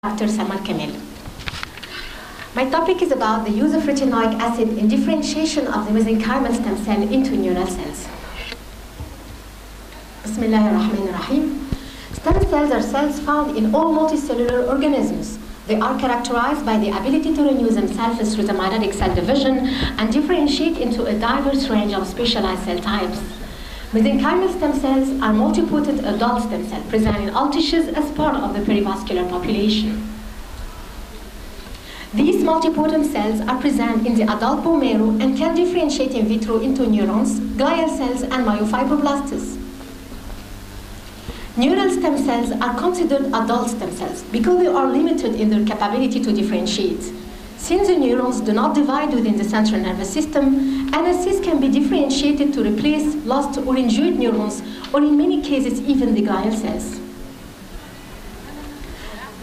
Dr. Salman Kamel. My topic is about the use of retinoic acid in differentiation of the mesenchymal stem cell into neural cells. Bismillahirrahmanirrahim. Stem cells are cells found in all multicellular organisms. They are characterized by the ability to renew themselves through the meiotic cell division and differentiate into a diverse range of specialized cell types. Mesenchymal stem cells are multipotent adult stem cells present in all tissues as part of the perivascular population. These multipotent cells are present in the adult bone marrow and can differentiate in vitro into neurons, glial cells, and myofibroblasts. Neural stem cells are considered adult stem cells because they are limited in their capability to differentiate. Since the neurons do not divide within the central nervous system, NSCs can be differentiated to replace lost or injured neurons, or in many cases, even the glial cells.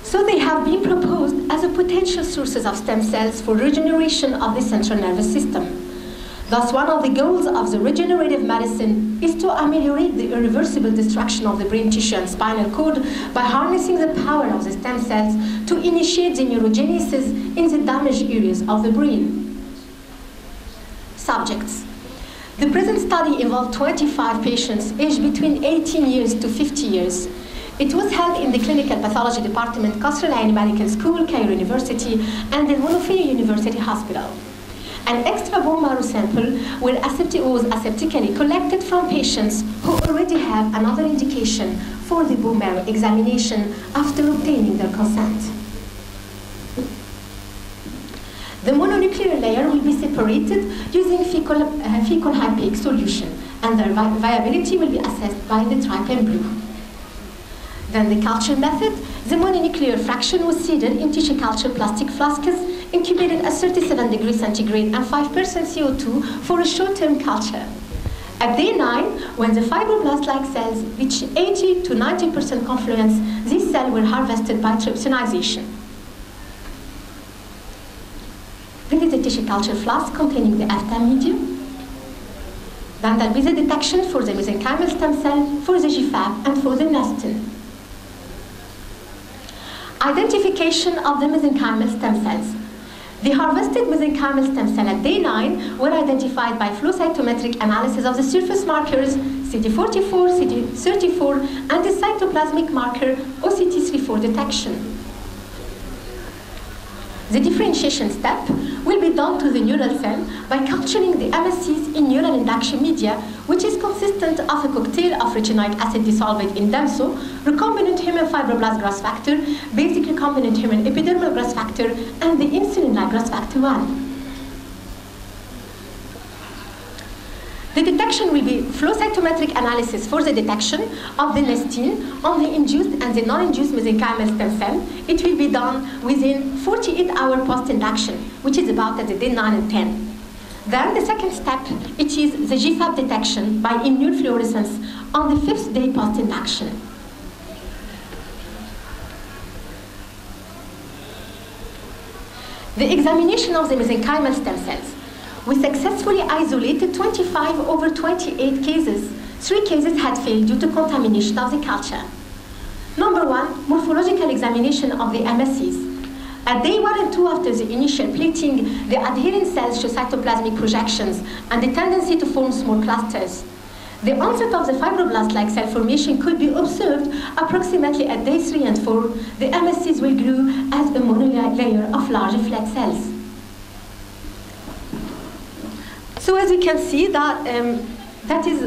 So they have been proposed as a potential sources of stem cells for regeneration of the central nervous system. Thus, one of the goals of the regenerative medicine is to ameliorate the irreversible destruction of the brain tissue and spinal cord by harnessing the power of the stem cells to initiate the neurogenesis in the damaged areas of the brain. Subjects. The present study involved 25 patients aged between 18 years to 50 years. It was held in the Clinical Pathology Department, Qasr Al Ain Medical School, Cairo University, and the Monofia University Hospital. An extra bone marrow sample was aseptically collected from patients who already have another indication for the bone marrow examination after obtaining their consent. The mononuclear layer will be separated using fecal high-pH solution, and their viability will be assessed by the trypan blue. Then the culture method, the mononuclear fraction was seeded in tissue culture plastic flasks, incubated at 37 degrees centigrade and 5% CO2 for a short-term culture. At day 9, when the fibroblast-like cells reach 80 to 90% confluence, these cells were harvested by trypsinization. This is a tissue culture flask containing the F10 medium. Then there will be the detection for the mesenchymal stem cell, for the GFAP, and for the nestin. Identification of the mesenchymal stem cells. The harvested mesenchymal stem cells at day 9 were identified by flow cytometric analysis of the surface markers CD44, CD34, and the cytoplasmic marker OCT34 detection. The differentiation step will be done to the neural cell by culturing the MSCs in neural induction media, which is consistent of a cocktail of retinoic acid dissolved in DEMSO, recombinant human fibroblast growth factor, basic recombinant human epidermal growth factor, and the insulin-like growth factor 1. The detection will be flow cytometric analysis for the detection of the nestin on the induced and the non-induced mesenchymal stem cell. It will be done within 48-hour post-induction, which is about at the day 9 and 10. Then the second step, it is the GFAP detection by immunofluorescence on the 5th day post-induction. The examination of the mesenchymal stem cells. We successfully isolated 25 over 28 cases. 3 cases had failed due to contamination of the culture. Number 1, morphological examination of the MSCs. At day 1 and 2 after the initial plating, the adherent cells show cytoplasmic projections and the tendency to form small clusters. The onset of the fibroblast-like cell formation could be observed approximately at day 3 and 4. The MSCs will grow as a monolayer of larger flat cells. So as you can see, that is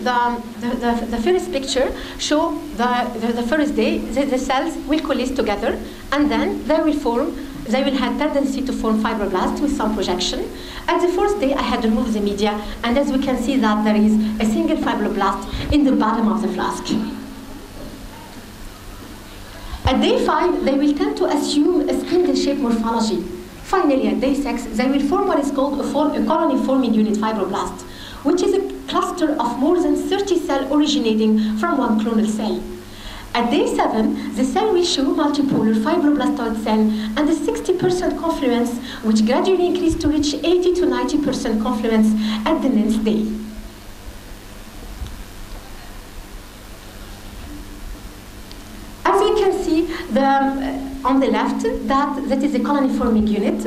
the first picture. Show the first day the cells will coalesce together, and then they will form. They will have tendency to form fibroblasts with some projection. At the first day, I had removed the media, and as we can see that there is a single fibroblast in the bottom of the flask. At day 5, they will tend to assume a spindle-shaped morphology. Finally, at day 6, they will form what is called a colony-forming unit fibroblast, which is a cluster of more than 30 cells originating from one clonal cell. At day 7, the cell will show multipolar fibroblastoid cell and a 60% confluence, which gradually increases to reach 80 to 90% confluence at the 9th day. As we can see, the On the left, that is a colony-forming unit.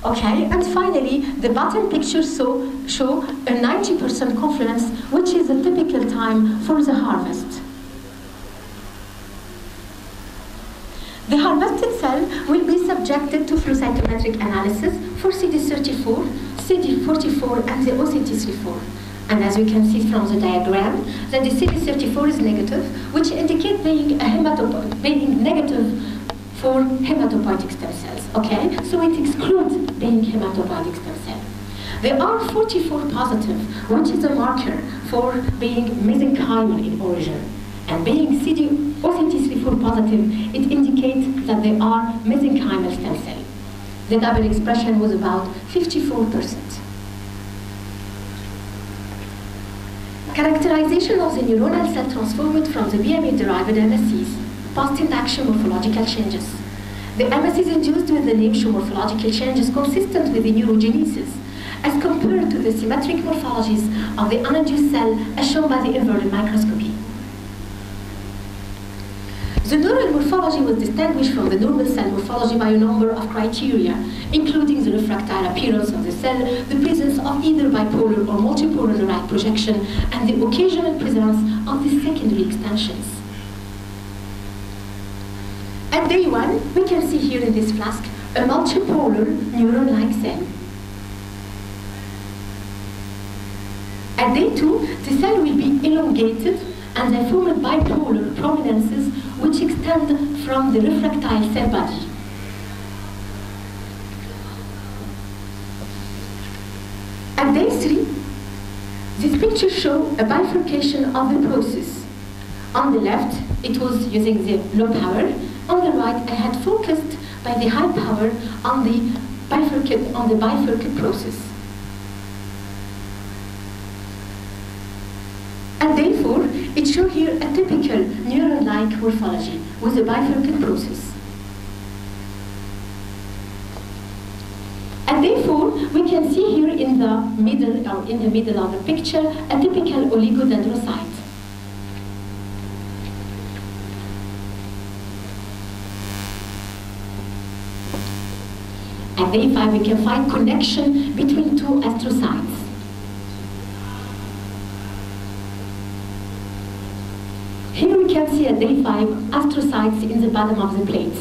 Okay, and finally, the bottom pictures show a 90% confluence, which is a typical time for the harvest. The harvested cell will be subjected to flow cytometric analysis for CD34, CD44, and the OCT34. And as you can see from the diagram, that the CD34 is negative, which indicates being negative for hematopoietic stem cells, okay? So it excludes being hematopoietic stem cell. There are 44 positive, which is a marker for being mesenchymal in origin. And being OCT34 positive, it indicates that they are mesenchymal stem cell. The double expression was about 54%. Characterization of the neuronal cell transformed from the BMA-derived MSCs. Post-induction morphological changes. The MSCs induced with the name-show morphological changes consistent with the neurogenesis, as compared to the symmetric morphologies of the uninduced cell as shown by the inverted microscopy. The neural morphology was distinguished from the normal cell morphology by a number of criteria, including the refractile appearance of the cell, the presence of either bipolar or multipolar neurite projection, and the occasional presence of the secondary extensions. At day 1, we can see here in this flask a multipolar neuron-like cell. At day 2, the cell will be elongated and they form bipolar prominences which extend from the refractile cell body. At day 3, this picture shows a bifurcation of the process. On the left, it was using the low power. On the right, I had focused by the high power on the bifurcate process. And therefore, it shows here a typical neuron-like morphology with a bifurcate process. And therefore, we can see here in the middle of the picture a typical oligodendrocyte. At day 5, we can find connection between two astrocytes. Here we can see at day 5 astrocytes in the bottom of the plate.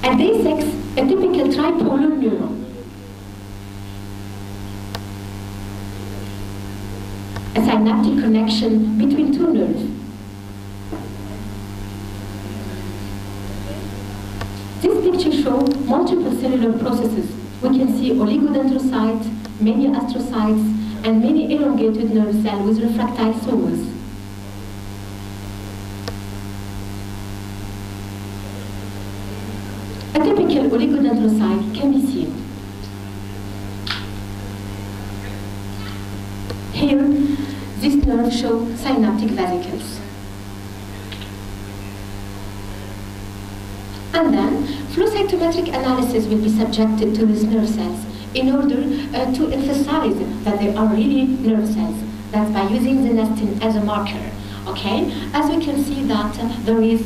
At day 6, a typical tripolar neuron. A synaptic connection between two nerves. This picture shows multiple cellular processes. We can see oligodendrocytes, many astrocytes, and many elongated nerve cells with refractile somas. A typical oligodendrocyte can be seen. Here, this nerve shows synaptic vesicles. And then, flow cytometric analysis will be subjected to these nerve cells in order to emphasize that they are really nerve cells. That's by using the nestin as a marker. Okay? As we can see that there is,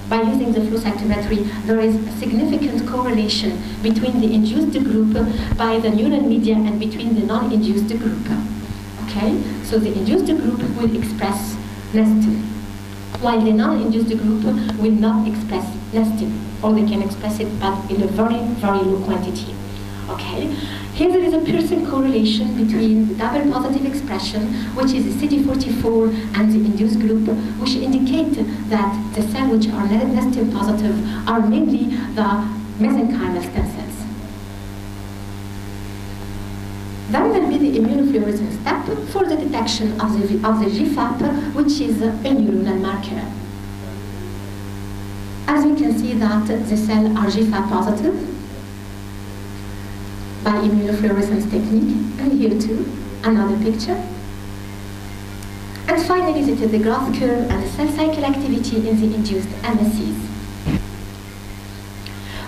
by using the flow cytometry, there is a significant correlation between the induced group by the neural media and between the non-induced group. Okay? So the induced group will express nestin, while the non-induced group will not express nestin, or they can express it but in a very, very low quantity. Okay? Here there is a Pearson correlation between the double positive expression, which is the CD44, and the induced group, which indicate that the cells which are nestin positive are mainly the mesenchymal stem cells. Then will be the immunofluorescence step for the detection of the GFAP, which is a neuronal marker. As we can see that the cells are GFAP positive by immunofluorescence technique, and here too, another picture. And finally, it is the growth curve and the cell cycle activity in the induced MSCs.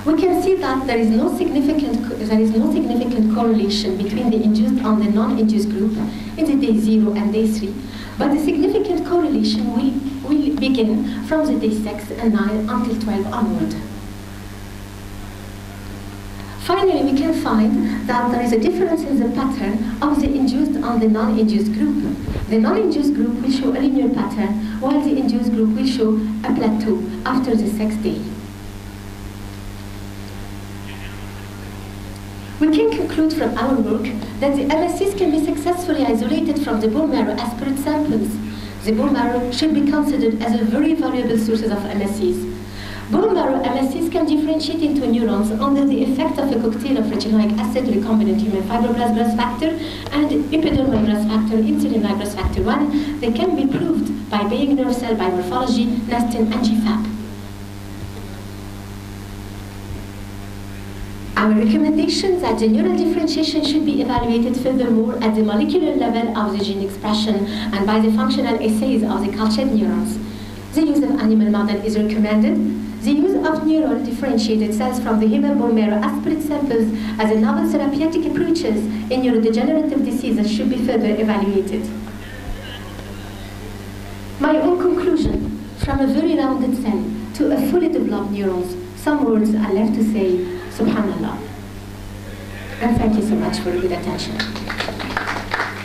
we can see that there is no significant correlation between the induced and the non-induced group in the day 0 and day 3, but the significant correlation will begin from the day 6 and 9 until 12 onward. Finally, we can find that there is a difference in the pattern of the induced and the non-induced group. The non-induced group will show a linear pattern, while the induced group will show a plateau after the 6th day. We can conclude from our work that the MSCs can be successfully isolated from the bone marrow aspirate samples. The bone marrow should be considered as a very valuable source of MSCs. Bone marrow MSCs can differentiate into neurons under the effect of a cocktail of retinoic acid, recombinant human fibroblast growth factor, and epidermal growth factor, insulin-like growth factor 1. They can be proved by Bayes nerve cell biomorphology, nestin, and GFAP. Our recommendation that the neural differentiation should be evaluated furthermore at the molecular level of the gene expression and by the functional assays of the cultured neurons. The use of animal model is recommended. The use of neural differentiated cells from the human bone marrow aspirate samples as a novel therapeutic approaches in neurodegenerative diseases should be further evaluated. My own conclusion, from a very rounded cell to a fully developed neurons, some words are left to say, Subhanallah. And thank you so much for your good attention.